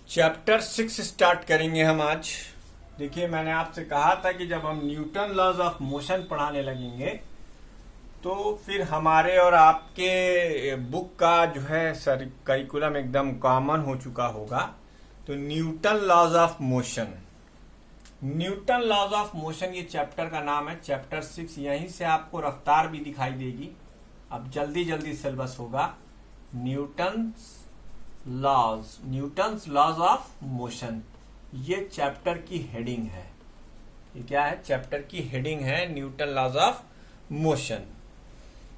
Chapter 6 start करेंगे हम आज। देखिए, मैंने आपसे कहा था कि जब हम न्यूटन लॉज ऑफ मोशन पढ़ाने लगेंगे तो फिर हमारे और आपके बुक का जो है सर करिकुलम एकदम कॉमन हो चुका होगा। तो Newton laws of motion, Newton laws of motion ये चैप्टर का नाम है, चैप्टर 6। यहीं से आपको रफ्तार भी दिखाई देगी। अब जल्दी जल्दी सिलेबस होगा। न्यूटन्स लॉज ऑफ मोशन, ये चैप्टर की हेडिंग है। ये क्या है? चैप्टर की हेडिंग है न्यूटन लॉज ऑफ मोशन।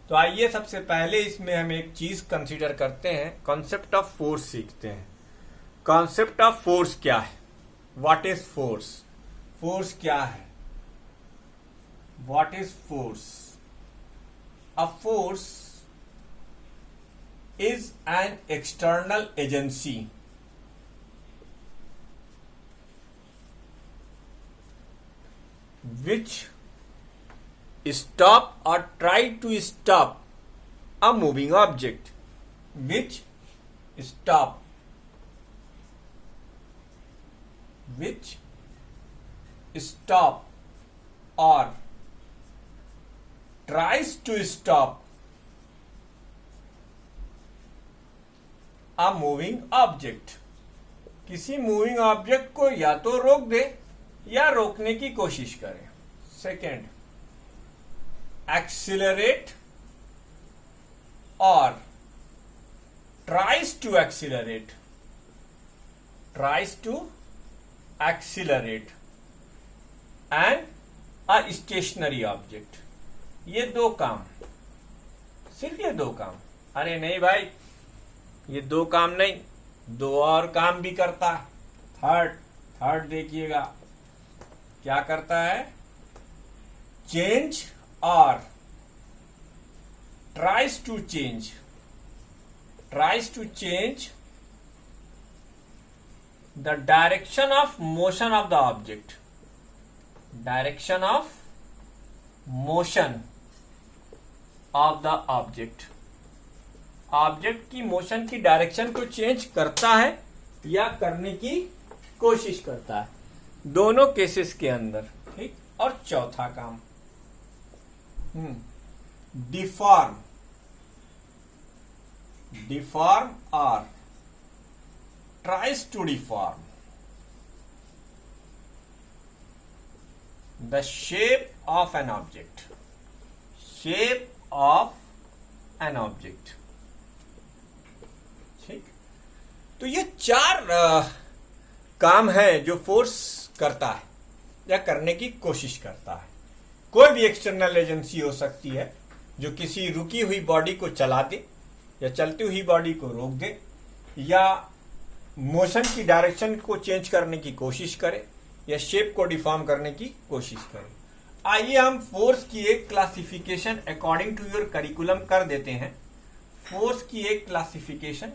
तो आइए सबसे पहले इसमें हम एक चीज कंसीडर करते हैं, कॉन्सेप्ट ऑफ फोर्स सीखते हैं। कॉन्सेप्ट ऑफ फोर्स क्या है? What is force? फोर्स क्या है? What is force? A force is an external agency which stop or try to stop a moving object, which stop or tries to stop a moving object, किसी moving object को या तो रोक दे या रोकने की कोशिश करे। Second, accelerate or tries to accelerate and a stationary object. ये दो काम, सिर्फ ये दो काम। अरे नहीं भाई, ये दो काम नहीं, दो और काम भी करता है। थर्ड देखिएगा क्या करता है? Change or tries to change the direction of motion of the object. Direction of motion of the object. Object की मोशन की डायरेक्शन को चेंज करता है या करने की कोशिश करता है, दोनों केसेस के अंदर। ठीक। और चौथा काम, deform or tries to deform the shape of an object. तो ये चार काम है जो फोर्स करता है या करने की कोशिश करता है। कोई भी एक्सटर्नल एजेंसी हो सकती है जो किसी रुकी हुई बॉडी को चला दे या चलती हुई बॉडी को रोक दे या मोशन की डायरेक्शन को चेंज करने की कोशिश करे या शेप को डिफॉर्म करने की कोशिश करे। आइए हम फोर्स की एक classification according to your curriculum कर देते हैं। फोर्स की एक क्लासिफिकेशन,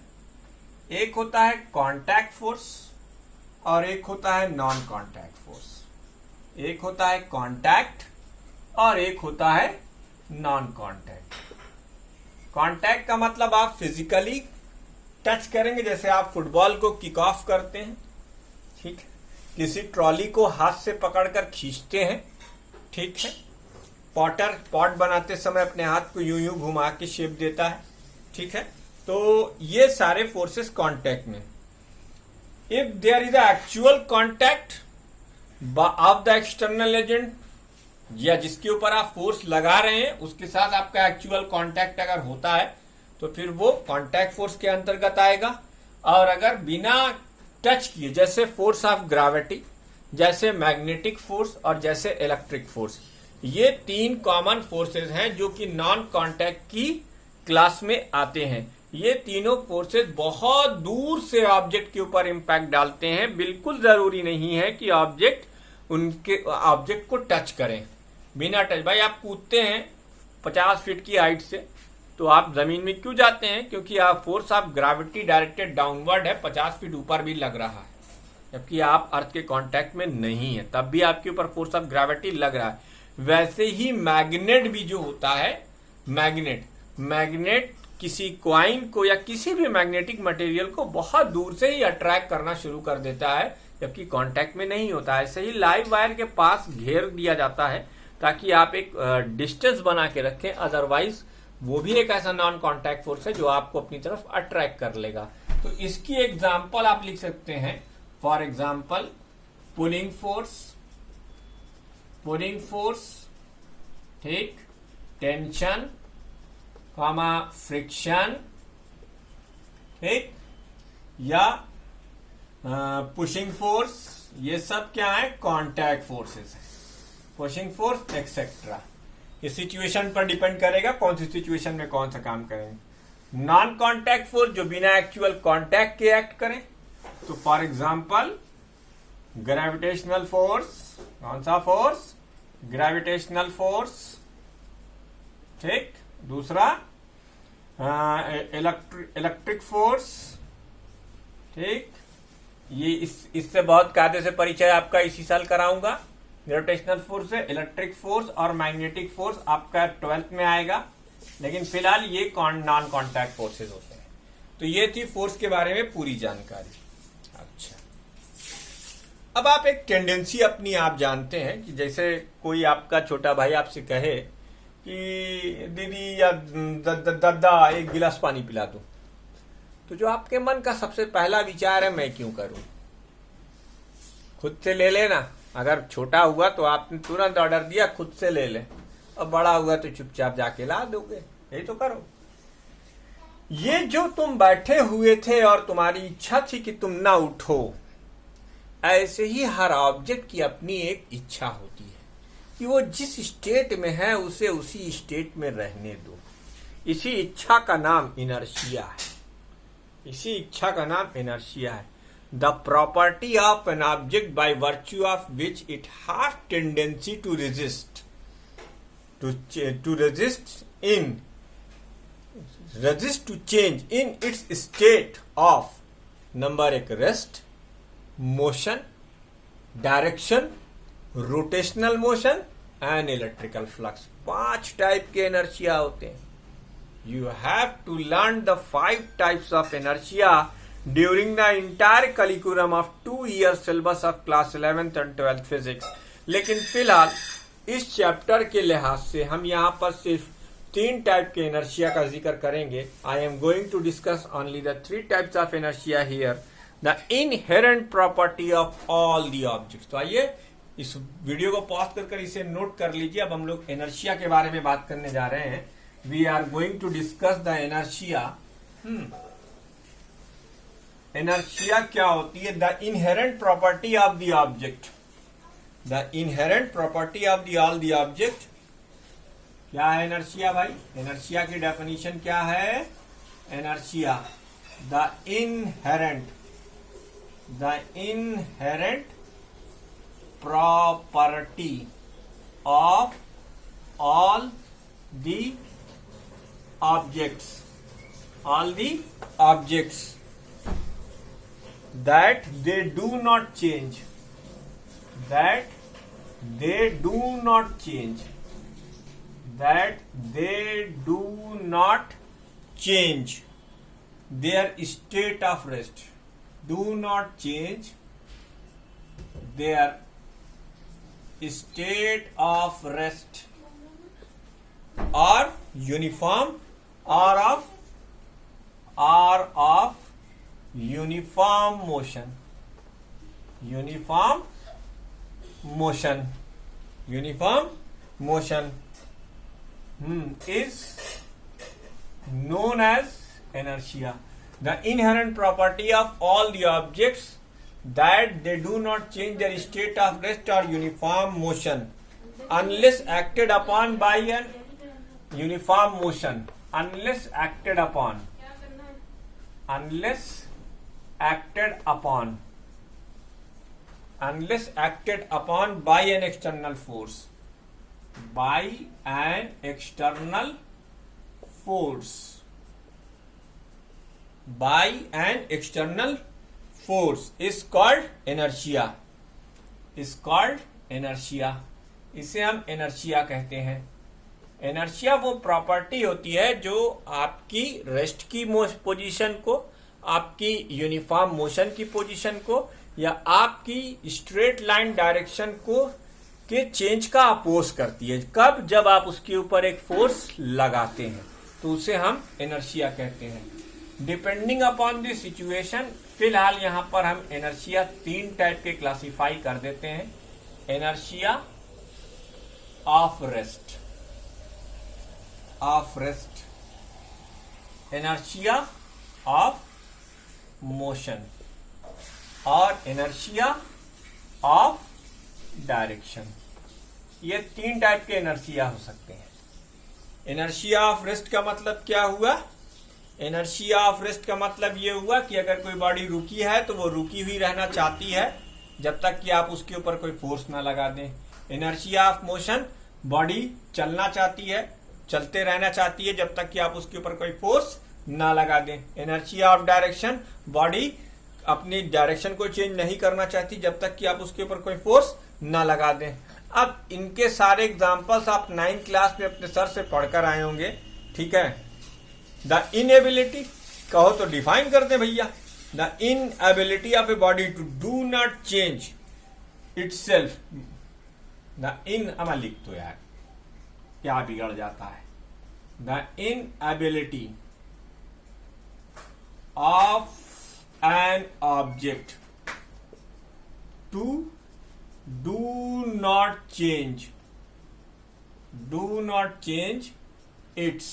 एक होता है कांटेक्ट फोर्स और एक होता है नॉन कांटेक्ट फोर्स। एक होता है कांटेक्ट और एक होता है नॉन कांटेक्ट। कांटेक्ट का मतलब आप फिजिकली टच करेंगे, जैसे आप फुटबॉल को किक ऑफ करते हैं। ठीक है। किसी ट्रॉली को हाथ से पकड़कर खींचते हैं। ठीक है। पॉट बनाते समय अपने हाथ को यूं यूं घुमा के शेप देता है। ठीक है। तो ये सारे फोर्सेस कांटेक्ट में। If there is actual contact of the external agent, या जिसके ऊपर आप फोर्स लगा रहे हैं उसके साथ आपका एक्चुअल कांटेक्ट अगर होता है तो फिर वो कांटेक्ट फोर्स के अंतर्गत आएगा। और अगर बिना टच किए, जैसे फोर्स ऑफ ग्रेविटी, जैसे मैग्नेटिक फोर्स और जैसे इलेक्ट्रिक फोर्स, ये तीन कॉमन फोर्सेस हैं जो कि नॉन कांटेक्ट की क्लास में आते हैं। ये तीनों फोर्सेस बहुत दूर से ऑब्जेक्ट के ऊपर इंपैक्ट डालते हैं। बिल्कुल जरूरी नहीं है कि ऑब्जेक्ट को टच करें। बिना टच, भाई आप कूदते हैं 50 फीट की हाइट से, तो आप जमीन में क्यों जाते हैं? क्योंकि आप force of gravity directed downward है, 50 फीट ऊपर भी लग रहा है, जबकि आप अर्थ के कांटेक्ट में नहीं है, तब भी आपके ऊपर फोर्स ऑफ ग्रेविटी लग रहा है। वैसे ही मैग्नेट भी जो होता है, मैग्नेट किसी कॉइन को या किसी भी मैग्नेटिक मटेरियल को बहुत दूर से ही अट्रैक्ट करना शुरू कर देता है, जबकि कांटेक्ट में नहीं होता है। ऐसे ही लाइव वायर के पास घेर दिया जाता है ताकि आप एक डिस्टेंस बना के रखें, अदरवाइज वो भी एक ऐसा नॉन कांटेक्ट फोर्स है जो आपको अपनी तरफ अट्रैक्ट कर लेगा। तो इसकी एग्जांपल आप लिख सकते हैं, फॉर एग्जांपल पुलिंग फोर्स, ठीक, टेंशन, फ्रिक्शन, ठीक, या पुशिंग फोर्स, ये सब क्या है, कांटेक्ट फोर्सेस है। पुशिंग फोर्स एक्सेट्रा, ये सिचुएशन पर डिपेंड करेगा कौन सी सिचुएशन में कौन सा काम करेंगे। नॉन कांटेक्ट फोर्स जो बिना एक्चुअल कांटेक्ट के एक्ट करें, तो फॉर एग्जांपल ग्रेविटेशनल फोर्स, कौन सा फोर्स, ग्रेविटेशनल फोर्स, ठीक। दूसरा इलेक्ट्रिक फोर्स, ठीक, ये इससे बहुत कायदे से परिचय आपका इसी साल कराऊंगा। ग्रेविटेशनल फोर्स है, इलेक्ट्रिक फोर्स और मैग्नेटिक फोर्स आपका 12th में आएगा, लेकिन फिलहाल ये नॉन कॉन्टैक्ट फोर्सेज होते हैं। तो ये थी फोर्स के बारे में पूरी जानकारी। अच्छा, अब आप एक टेंडेंसी अपनी आप जानते हैं कि जैसे कोई आपका छोटा भाई आपसे कहे कि दीदी या दादा एक गिलास पानी पिला दो, तो जो आपके मन का सबसे पहला विचार है, मैं क्यों करूं, खुद से ले लेना। अगर छोटा हुआ तो आपने तुरंत ऑर्डर दिया खुद से ले ले, और बड़ा हुआ तो चुपचाप जाके ला दोगे, यही तो करो। ये जो तुम बैठे हुए थे और तुम्हारी इच्छा थी कि तुम ना उठो, ऐसे ही हर ऑब्जेक्ट की अपनी एक इच्छा होती है कि वो जिस स्टेट में है उसे उसी स्टेट में रहने दो। इसी इच्छा का नाम इनर्शिया है, इसी इच्छा का नाम इनर्शिया है। The property of an object by virtue of which it have tendency to resist to change in its state of, number 1 rest, motion, direction, rotational motion and electrical flux. 5 type के inertia होते हैं। You have to learn the 5 types of inertia during the entire curriculum of 2-year syllabus of class 11th and 12th physics। लेकिन फिलहाल इस chapter के लिहाज से हम यहाँ पर सिर्फ 3 टाइप के इनर्शिया का जिक्र करेंगे। I am going to discuss only the 3 types of inertia here, the inherent property of all the objects। तो आइए इस वीडियो को पॉज कर इसे नोट कर लीजिए। अब हम लोग इनर्शिया के बारे में बात करने जा रहे हैं। We are going to discuss the inertia। Inertia क्या होती है? The inherent property of the object। The inherent property of all the object। क्या है inertia भाई? Inertia की डेफिनेशन क्या है? Inertia, the inherent property of all the objects that they do not change, that they do not change their state of rest, do not change their state of rest or uniform or of uniform motion is known as inertia। The inherent property of all the objects that they do not change their state of rest or uniform motion unless acted upon by an uniform motion, unless acted upon by an external force, is called inertia, इसे हम inertia कहते हैं। Inertia वो property होती है जो आपकी rest की पोजीशन को, आपकी यूनिफॉर्म मोशन की पोजीशन को, या आपकी स्ट्रेट लाइन डायरेक्शन को के चेंज का अपोज करती है। कब? जब आप उसके ऊपर एक फोर्स लगाते हैं, तो उसे हम इनर्शिया कहते हैं। डिपेंडिंग अपॉन द सिचुएशन, फिलहाल यहां पर हम इनर्शिया 3 टाइप के क्लासिफाई कर देते हैं। Inertia of rest, inertia of motion और इनर्शिया ऑफ डायरेक्शन। ये 3 टाइप के इनर्शिया हो सकते हैं। इनर्शिया ऑफ रेस्ट का मतलब क्या हुआ? इनर्शिया ऑफ रेस्ट का मतलब ये हुआ कि अगर कोई बॉडी रुकी है तो वो रुकी हुई रहना चाहती है जब तक कि आप उसके ऊपर कोई फोर्स ना लगा दें। इनर्शिया ऑफ मोशन, बॉडी चलना चाहती है, चलते रहना चाहती है जब तक कि आप उसके ऊपर कोई फोर्स ना लगा दें। इनर्शिया ऑफ डायरेक्शन, बॉडी अपनी डायरेक्शन को चेंज नहीं करना चाहती जब तक कि आप उसके ऊपर कोई फोर्स ना लगा दें। अब इनके सारे एग्जांपल्स आप 9th क्लास में अपने सर से पढ़कर आए होंगे, ठीक है। द इनएबिलिटी कहो तो डिफाइन कर दे भैया। The inability of a body to do not change itself. The in अमा लिख तो यार, क्या बिगड़ जाता है। The inability of an object to do not change its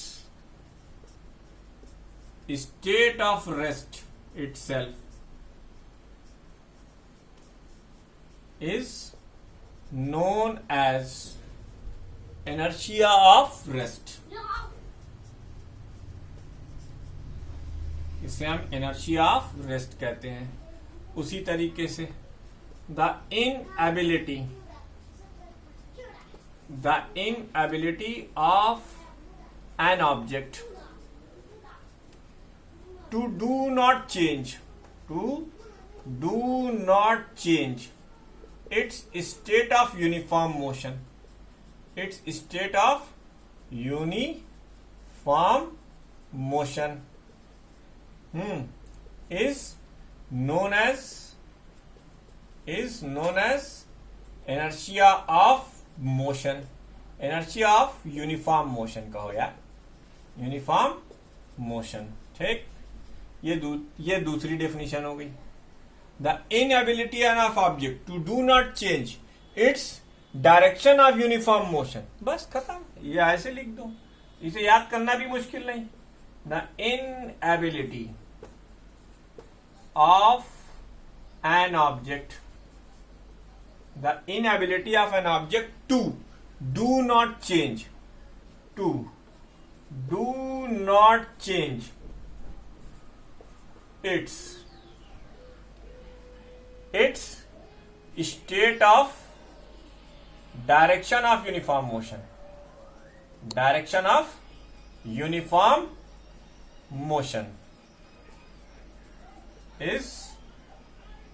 state of rest itself is known as inertia of rest। इसे हम इनर्शिया ऑफ रेस्ट कहते हैं। उसी तरीके से the inability of an object to do not change its state of uniform motion is known as inertia of motion, inertia of uniform motion कहो यार, uniform motion. ठीक, ये दूसरी डेफिनेशन हो गई। The inability of object to do not change its direction of uniform motion. बस खत्म, ये ऐसे लिख दो, इसे याद करना भी मुश्किल नहीं। The inability of an object, the inability of an object to do not change its state of direction of uniform motion is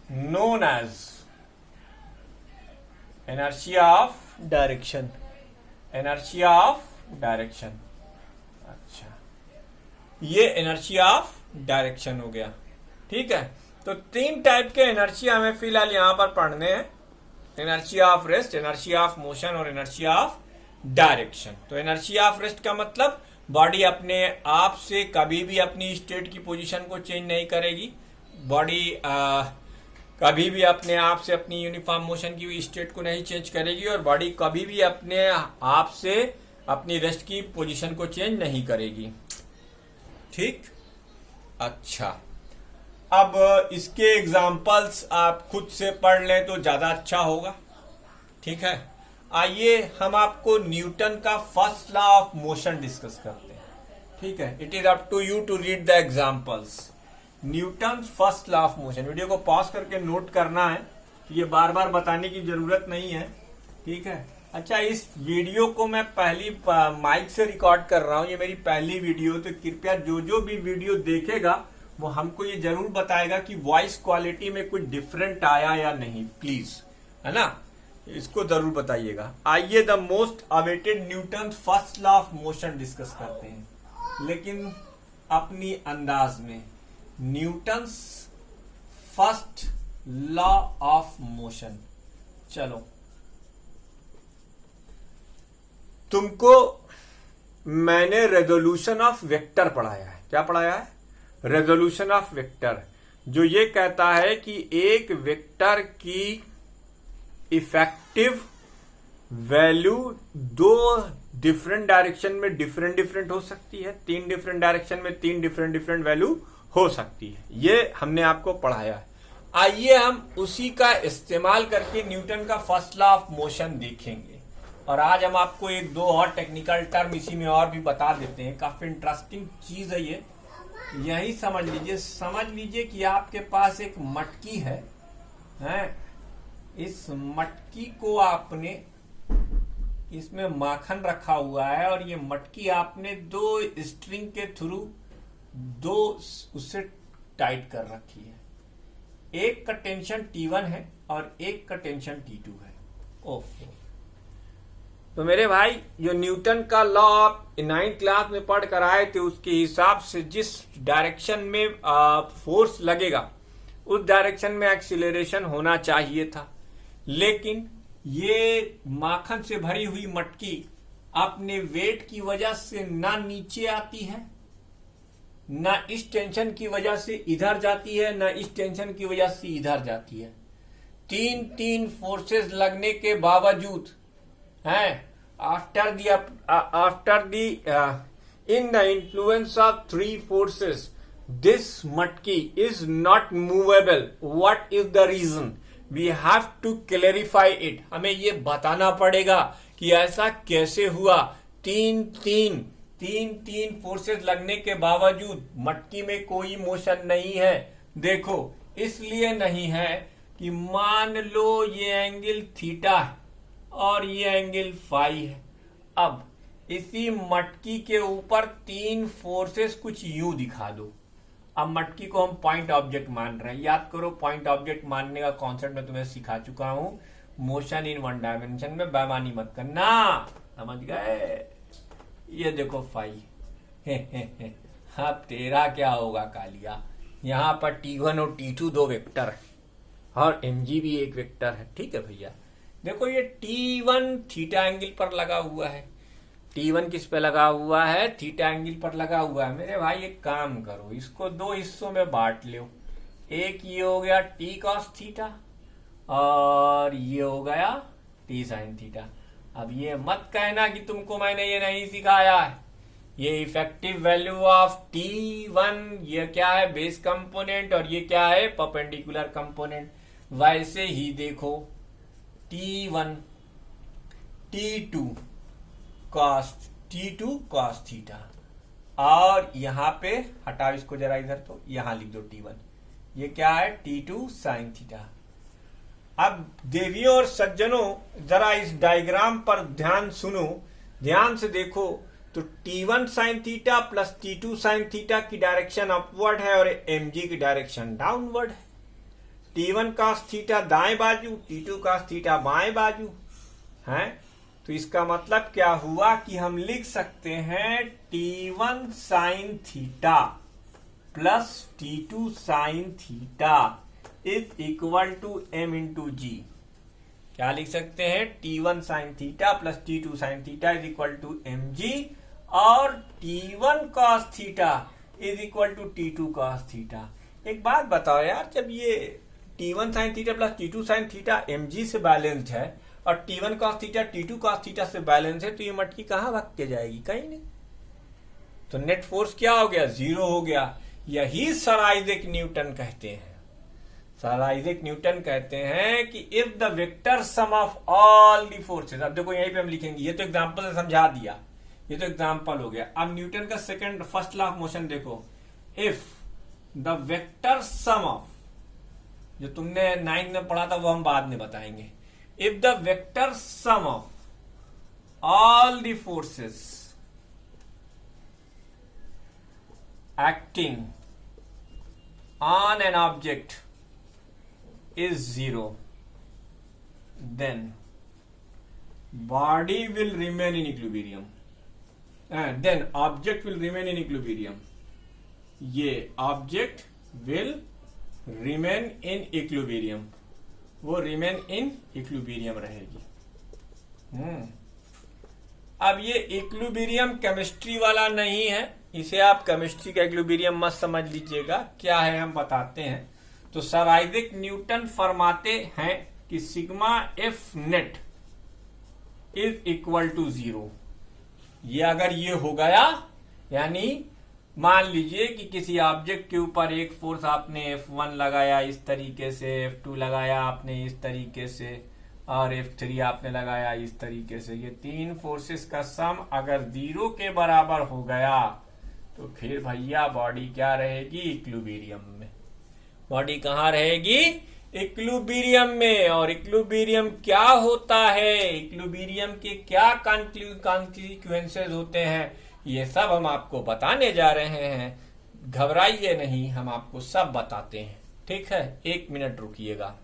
known as inertia of direction। अच्छा, ये इनर्शिया ऑफ डायरेक्शन हो गया। ठीक है, तो 3 टाइप के inertia हमें फिलहाल यहां पर पढ़ने हैं। Inertia of rest, inertia of motion और इनर्शिया ऑफ डायरेक्शन। तो इनर्शिया ऑफ रेस्ट का मतलब बॉडी अपने आप से कभी भी अपनी स्टेट की पोजीशन को चेंज नहीं करेगी। बॉडी कभी भी अपने आप से अपनी यूनिफॉर्म मोशन की स्टेट को नहीं चेंज करेगी और बॉडी कभी भी अपने आप से अपनी रेस्ट की पोजीशन को चेंज नहीं करेगी। ठीक, अच्छा, अब इसके एग्जांपल्स आप खुद से पढ़ लें तो ज्यादा अच्छा होगा। ठीक है, आइए हम आपको न्यूटन का first law of motion discuss करते हैं। ठीक है, it is up to you to read the examples. Newton first law of motion, video को पॉज करके नोट करना है, ये बार बार बताने की जरूरत नहीं है। ठीक है, अच्छा, इस वीडियो को मैं पहली माइक से रिकॉर्ड कर रहा हूं, ये मेरी पहली वीडियो, तो कृपया जो भी वीडियो देखेगा वो हमको ये जरूर बताएगा कि वॉइस क्वालिटी में कुछ डिफरेंट आया या नहीं, प्लीज, है ना। इसको जरूर बताइएगा। आइए the most awaited Newton first law of motion discuss करते हैं, लेकिन अपनी अंदाज में। Newton's first law of motion. चलो, तुमको मैंने रेजोल्यूशन ऑफ वेक्टर पढ़ाया है। क्या पढ़ाया है? रेजोल्यूशन ऑफ वेक्टर, जो ये कहता है कि एक वेक्टर की इफेक्टिव वैल्यू दो डिफरेंट डायरेक्शन में डिफरेंट हो सकती है, तीन डिफरेंट डायरेक्शन में तीन डिफरेंट वैल्यू हो सकती है। ये हमने आपको पढ़ाया है। आइए हम उसी का इस्तेमाल करके न्यूटन का फर्स्ट लॉ ऑफ मोशन देखेंगे। और आज हम आपको एक दो और टेक्निकल टर्म इसी में और भी बता देते हैं। काफी इंटरेस्टिंग चीज है ये। यही समझ लीजिए कि आपके पास एक मटकी है, इस मटकी को आपने, इसमें माखन रखा हुआ है और ये मटकी आपने दो स्ट्रिंग के थ्रू दो उससे टाइट कर रखी है। एक का टेंशन T1 है और एक का टेंशन T2 है। ओके, तो मेरे भाई, जो न्यूटन का लॉ आप 9th क्लास में पढ़ कर आए थे, उसके हिसाब से जिस डायरेक्शन में फोर्स लगेगा उस डायरेक्शन में एक्सीलरेशन होना चाहिए था। लेकिन ये माखन से भरी हुई मटकी अपने वेट की वजह से ना नीचे आती है, ना इस टेंशन की वजह से इधर जाती है, ना इस टेंशन की वजह से इधर जाती है। तीन फोर्सेस लगने के बावजूद in the influence of three forces, this matki is not movable. What is the reason? We have to clarify it. हमें ये बताना पड़ेगा कि ऐसा कैसे हुआ। तीन फोर्सेस लगने के बावजूद मटकी में कोई मोशन नहीं है। देखो, इसलिए नहीं है कि मान लो ये एंगल थीटा है और ये एंगल फाई है। अब इसी मटकी के ऊपर तीन फोर्सेस कुछ यूं दिखा दो। अब मटकी को हम पॉइंट ऑब्जेक्ट मान रहे हैं। याद करो, पॉइंट ऑब्जेक्ट मानने का कॉन्सेप्ट मैं तुम्हें सिखा चुका हूं। मोशन इन वन डायमेंशन में बेईमानी मत करना, समझ गए? ये देखो फाई। अब तेरा क्या होगा कालिया? यहां पर T1 और T2 दो वेक्टर है और mg भी एक वेक्टर है। ठीक है भैया, देखो ये T1 थीटा एंगल पर लगा हुआ है। T1 किस पे लगा हुआ है? थीटा एंगल पर लगा हुआ है। मेरे भाई एक काम करो, इसको दो हिस्सों में बांट लो। एक ये हो गया T cos थीटा और ये हो गया T sin थीटा। अब ये मत कहना कि तुमको मैंने ये नहीं सिखाया है। ये इफेक्टिव वैल्यू ऑफ T1, ये क्या है? बेस कंपोनेंट, और ये क्या है? Perpendicular component. वैसे ही देखो, T1 T2 cos थीटा, और यहां पे हटाओ इसको जरा इधर, तो यहां लिख दो T1। ये क्या है? T2 sin theta. अब देवियों और सज्जनों, जरा इस डायग्राम पर ध्यान सुनो, ध्यान से देखो। तो T1 sin theta plus T2 sin theta की डायरेक्शन अपवर्ड है और mg की डायरेक्शन डाउनवर्ड है। T1 cos थीटा दाएं बाजू, T2 cos थीटा बाएं बाजू है। तो इसका मतलब क्या हुआ कि हम लिख सकते हैं T1 sin theta plus T2 sin theta is equal to m into g. क्या लिख सकते हैं? T1 sin theta plus T2 sin theta is equal to mg, और T1 cos theta is equal to T2 cos theta. एक बात बताओ यार, जब ये T1 sin theta plus T2 sin theta mg से बैलेंस्ड है और T1 cos theta T2 cos theta से बैलेंस है, तो ये मटकी कहां भाग के जाएगी? कहीं नहीं। तो नेट फोर्स क्या हो गया? जीरो हो गया। यही सर आइजैक न्यूटन कहते हैं। सर आइजैक न्यूटन कहते हैं कि if the vector sum of all the forces. अब देखो यहीं पे हम लिखेंगे, ये तो एग्जांपल से समझा दिया, ये तो एग्जांपल हो गया। अब न्यूटन का second first law of motion देखो। If the vector sum of, जो तुमने 9 में पढ़ा था वो हम बाद में बताएंगे। If the vector sum of all the forces acting on an object is zero, then body will remain in equilibrium and then object will remain in equilibrium. ये object will remain in equilibrium, वो remain in equilibrium रहेगी. अब ये equilibrium chemistry वाला नहीं है, इसे आप केमिस्ट्री का इक्विलिब्रियम मत समझ लीजिएगा. क्या है हम बताते हैं. तो सर आइजैक न्यूटन फरमाते हैं कि sigma F net is equal to 0. ये अगर ये हो गया, यानी मान लीजिए कि किसी ऑब्जेक्ट के ऊपर एक फोर्स आपने F1 लगाया इस तरीके से, F2 लगाया आपने इस तरीके से, और F3 आपने लगाया इस तरीके से. ये तीन फोर्सेस का सम अगर 0 के बराबर हो गया तो फिर भैया बॉडी क्या रहेगी, इक्विलिब्रियम में. बॉडी कहाँ रहेगी, इक्विलिब्रियम में. और इक्विलिब्रियम क्या होता है, इक्विलिब्रियम के क्या कॉन्सिक्वेंसेस होते हैं, ये सब हम आपको बताने जा रहे हैं. घबराइए नहीं, हम आपको सब बताते हैं. ठीक है, 1 मिनट रुकिएगा.